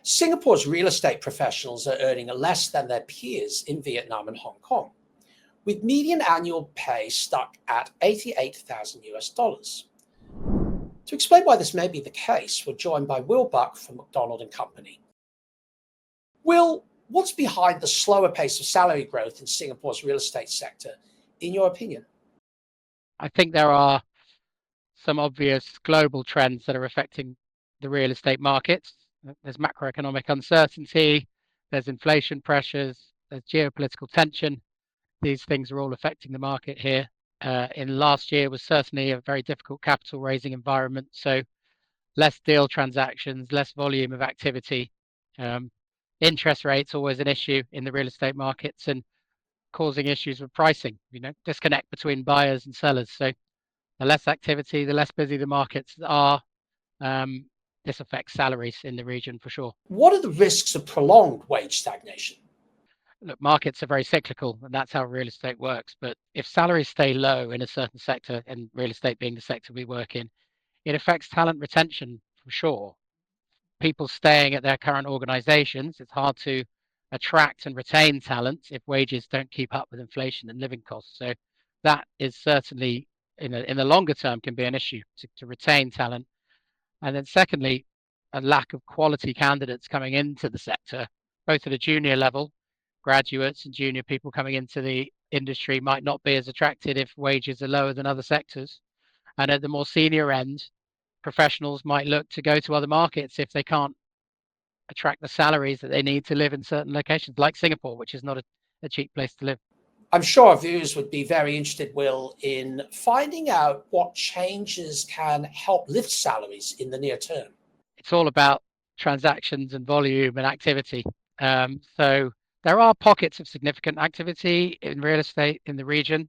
Singapore's real estate professionals are earning less than their peers in Vietnam and Hong Kong, with median annual pay stuck at $88,000. To explain why this may be the case, we're joined by Will Buck from Macdonald Company. Will, what's behind the slower pace of salary growth in Singapore's real estate sector, in your opinion? I think there are some obvious global trends that are affecting the real estate markets. There's macroeconomic uncertainty, there's inflation pressures, there's geopolitical tension. These things are all affecting the market here. In last year was certainly a very difficult capital raising environment, so less deal transactions, less volume of activity. Interest rates always an issue in the real estate markets and causing issues with pricing, disconnect between buyers and sellers. So the less activity, the less busy the markets are, this affects salaries in the region for sure. What are the risks of prolonged wage stagnation? Look, markets are very cyclical, and that's how real estate works. But if salaries stay low in a certain sector, and real estate being the sector we work in, it affects talent retention for sure. People staying at their current organizations, it's hard to attract and retain talent if wages don't keep up with inflation and living costs. So that is certainly, in the longer term, can be an issue to retain talent. And then secondly, a lack of quality candidates coming into the sector, both at a junior level. Graduates and junior people coming into the industry might not be as attracted if wages are lower than other sectors. And at the more senior end, professionals might look to go to other markets if they can't attract the salaries that they need to live in certain locations, like Singapore, which is not a cheap place to live. I'm sure our viewers would be very interested, Will, in finding out what changes can help lift salaries in the near term. It's all about transactions and volume and activity. So there are pockets of significant activity in real estate in the region,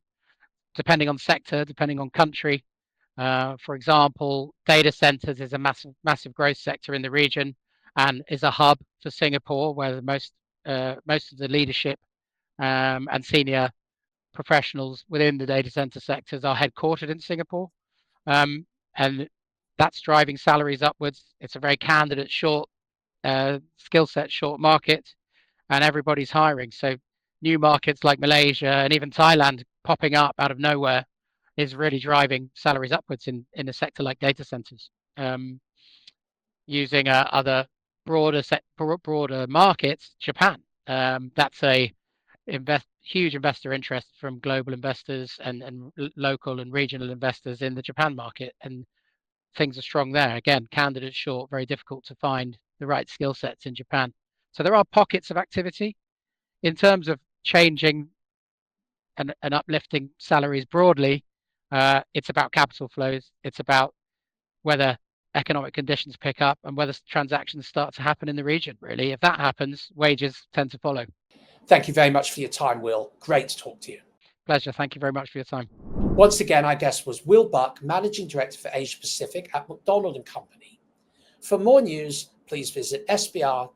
depending on sector, depending on country. For example, data centers is a massive growth sector in the region and is a hub for Singapore, where most of the leadership and senior professionals within the data center sectors are headquartered in Singapore. And that's driving salaries upwards. It's a very candidate short, skill set short market, and everybody's hiring. So new markets like Malaysia and even Thailand popping up out of nowhere is really driving salaries upwards in a sector like data centers. Using other broader markets, Japan. That's a huge investor interest from global investors and local and regional investors in the Japan market, and things are strong there. Again, candidates short, very difficult to find the right skill sets in Japan. So there are pockets of activity. In terms of changing and uplifting salaries broadly, it's about capital flows. It's about whether economic conditions pick up and whether transactions start to happen in the region, really. If that happens, wages tend to follow. Thank you very much for your time, Will. Great to talk to you. Pleasure. Thank you very much for your time. Once again, our guest was Will Buck, Managing Director for Asia Pacific at Macdonald Company. For more news, please visit sbr.com.sg.